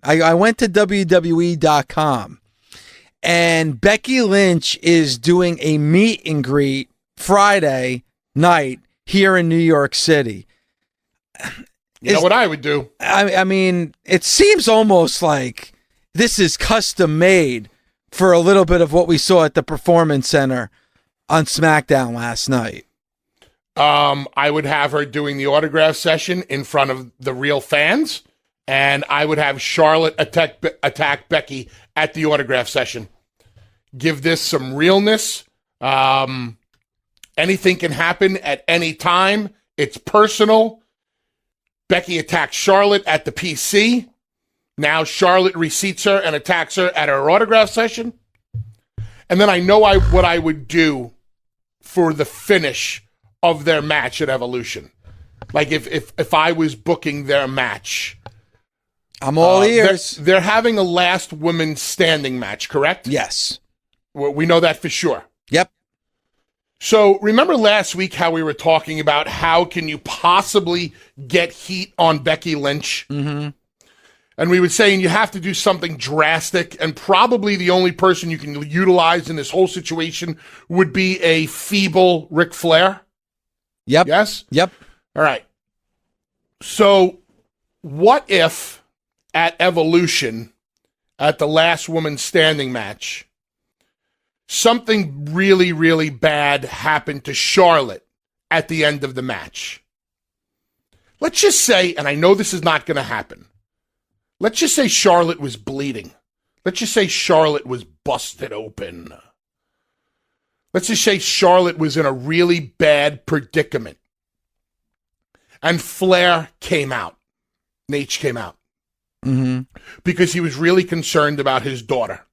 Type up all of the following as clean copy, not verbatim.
I went to WWE.com, and Becky Lynch is doing a meet and greet Friday night here in New York City. You know what I would do? I mean, it seems almost like this is custom made for a little bit of what we saw at the Performance Center on SmackDown last night. I would have her doing the autograph session in front of the real fans, and I would have Charlotte attack Becky at the autograph session. Give this some realness. Anything can happen at any time. It's personal. Becky attacks Charlotte at the PC. Now Charlotte receipts her and attacks her at her autograph session. And then I know what I would do for the finish of their match at Evolution. Like if I was booking their match. I'm all ears. They're having a last woman standing match, correct? Yes. We know that for sure. Yep. So remember last week how we were talking about how can you possibly get heat on Becky Lynch? Mm-hmm. And we were saying you have to do something drastic, and probably the only person you can utilize in this whole situation would be a feeble Ric Flair. Yep. Yes? Yep. All right. So what if at Evolution, at the last woman standing match, something really, really bad happened to Charlotte at the end of the match? Let's just say, and I know this is not going to happen, let's just say Charlotte was bleeding. Let's just say Charlotte was busted open. Let's just say Charlotte was in a really bad predicament. And Flair came out. Nate came out. Mm-hmm. Because he was really concerned about his daughter.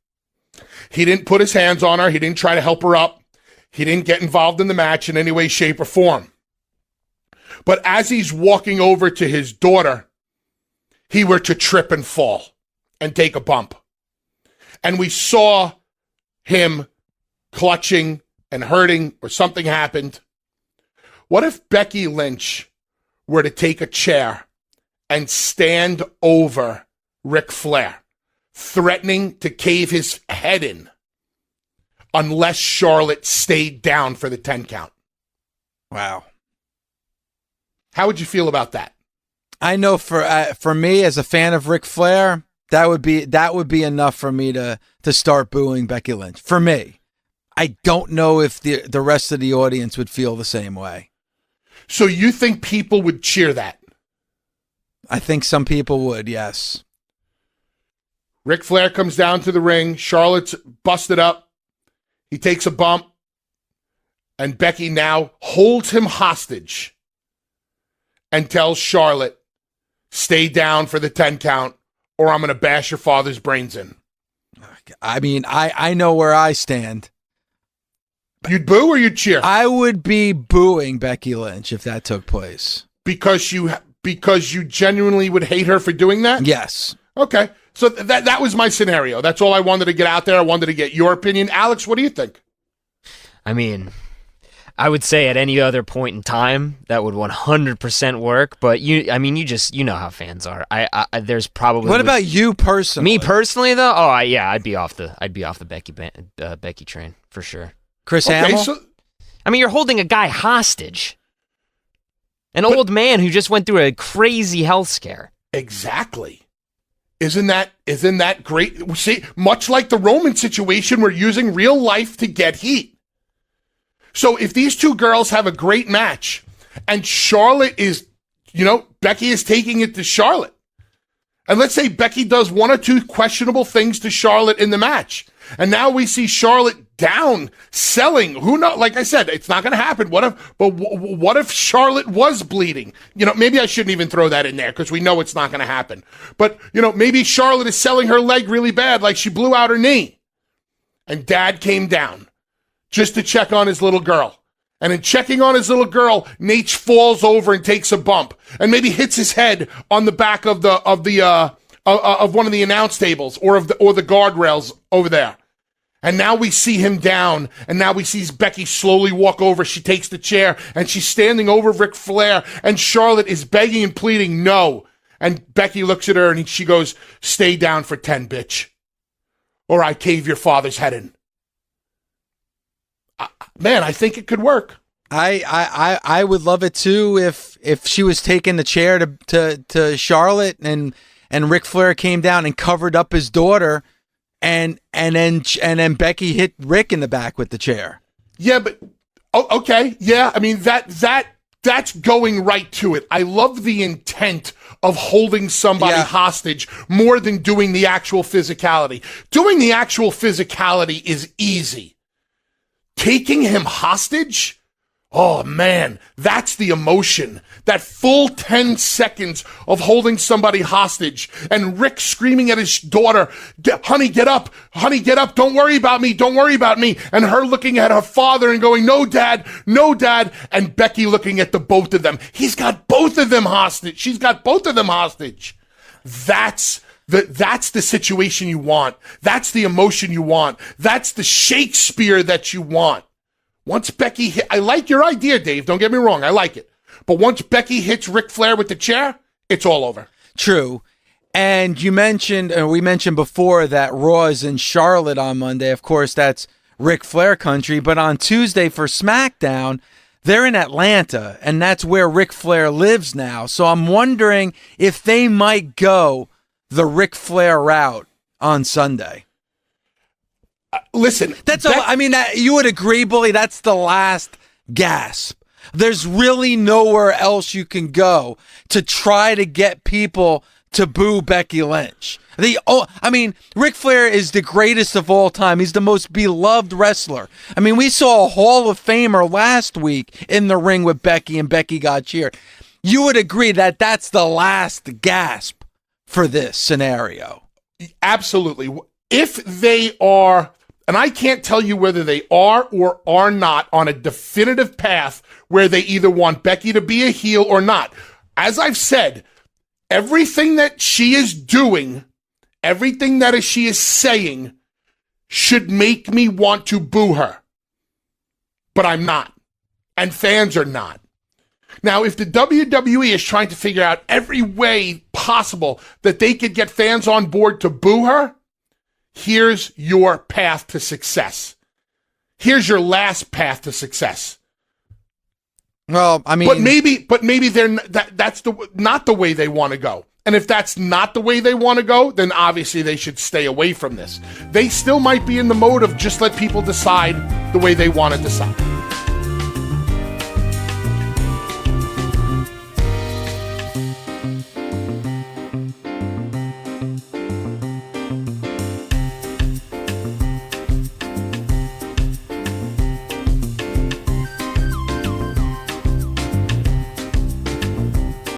He didn't put his hands on her. He didn't try to help her up. He didn't get involved in the match in any way, shape, or form. But as he's walking over to his daughter, he were to trip and fall and take a bump. And we saw him clutching and hurting, or something happened. What if Becky Lynch were to take a chair and stand over Ric Flair, threatening to cave his head in unless Charlotte stayed down for the 10 count? Wow. How would you feel about that? I know for me as a fan of Ric Flair, that would be enough for me to start booing Becky Lynch. For me. I don't know if the rest of the audience would feel the same way. So you think people would cheer that? I think some people would, yes. Ric Flair comes down to the ring. Charlotte's busted up. He takes a bump. And Becky now holds him hostage and tells Charlotte, stay down for the 10 count or I'm going to bash your father's brains in. I mean, I know where I stand. You'd boo or you'd cheer? I would be booing Becky Lynch if that took place. Because you genuinely would hate her for doing that? Yes. Okay. So that was my scenario. That's all I wanted to get out there. I wanted to get your opinion. Alex, what do you think? I mean, I would say at any other point in time that would 100% work, but you know how fans are. There's probably. What about you personally? Me personally, though, I'd be off the Becky train for sure. Chris Hamill? So, I mean, you're holding a guy hostage. An old man who just went through a crazy health scare. Exactly. Isn't that great? See, much like the Roman situation, we're using real life to get heat. So if these two girls have a great match and Charlotte is, Becky is taking it to Charlotte. And let's say Becky does one or two questionable things to Charlotte in the match. And now we see Charlotte down, selling. Who knows? Like I said, it's not going to happen. What if Charlotte was bleeding? Maybe I shouldn't even throw that in there because we know it's not going to happen. But, maybe Charlotte is selling her leg really bad, like she blew out her knee. And Dad came down just to check on his little girl. And in checking on his little girl, Nate falls over and takes a bump and maybe hits his head on the back of one of the announce tables or the guardrails over there. And now we see him down, and now we see Becky slowly walk over. She takes the chair, and she's standing over Ric Flair, and Charlotte is begging and pleading, no. And Becky looks at her and she goes, "Stay down for 10, bitch, or I cave your father's head in." Man, I think it could work. I would love it too if she was taking the chair to Charlotte and Ric Flair came down and covered up his daughter and then Becky hit Rick in the back with the chair. Yeah, but okay, yeah. I mean that's going right to it. I love the intent of holding somebody hostage more than doing the actual physicality. Doing the actual physicality is easy. Taking him hostage? Oh man, that's the emotion. That full 10 seconds of holding somebody hostage and Rick screaming at his daughter, "Honey, get up. Honey, get up. Don't worry about me. Don't worry about me." And her looking at her father and going, "No, Dad. No, Dad." And Becky looking at the both of them. He's got both of them hostage. She's got both of them hostage. That's the situation you want. That's the emotion you want. That's the Shakespeare that you want. Once Becky I like your idea, Dave. Don't get me wrong. I like it. But once Becky hits Ric Flair with the chair, it's all over. True. And we mentioned before that Raw is in Charlotte on Monday. Of course, that's Ric Flair country. But on Tuesday for SmackDown, they're in Atlanta, and that's where Ric Flair lives now. So I'm wondering if they might go the Ric Flair route on Sunday. Listen, you would agree, Bully, that's the last gasp. There's really nowhere else you can go to try to get people to boo Becky Lynch. Ric Flair is the greatest of all time. He's the most beloved wrestler. I mean, we saw a Hall of Famer last week in the ring with Becky, and Becky got cheered. You would agree that that's the last gasp for this scenario. Absolutely. If they are, and I can't tell you whether they are or are not on a definitive path where they either want Becky to be a heel or not. As I've said, everything that she is doing, everything that she is saying should make me want to boo her. But I'm not. And fans are not. Now, if the WWE is trying to figure out every way possible that they could get fans on board to boo her, here's your path to success. Here's your last path to success. Well, I mean, but maybe that's not the way they want to go. And if that's not the way they want to go, then obviously they should stay away from this. They still might be in the mode of just let people decide the way they want to decide.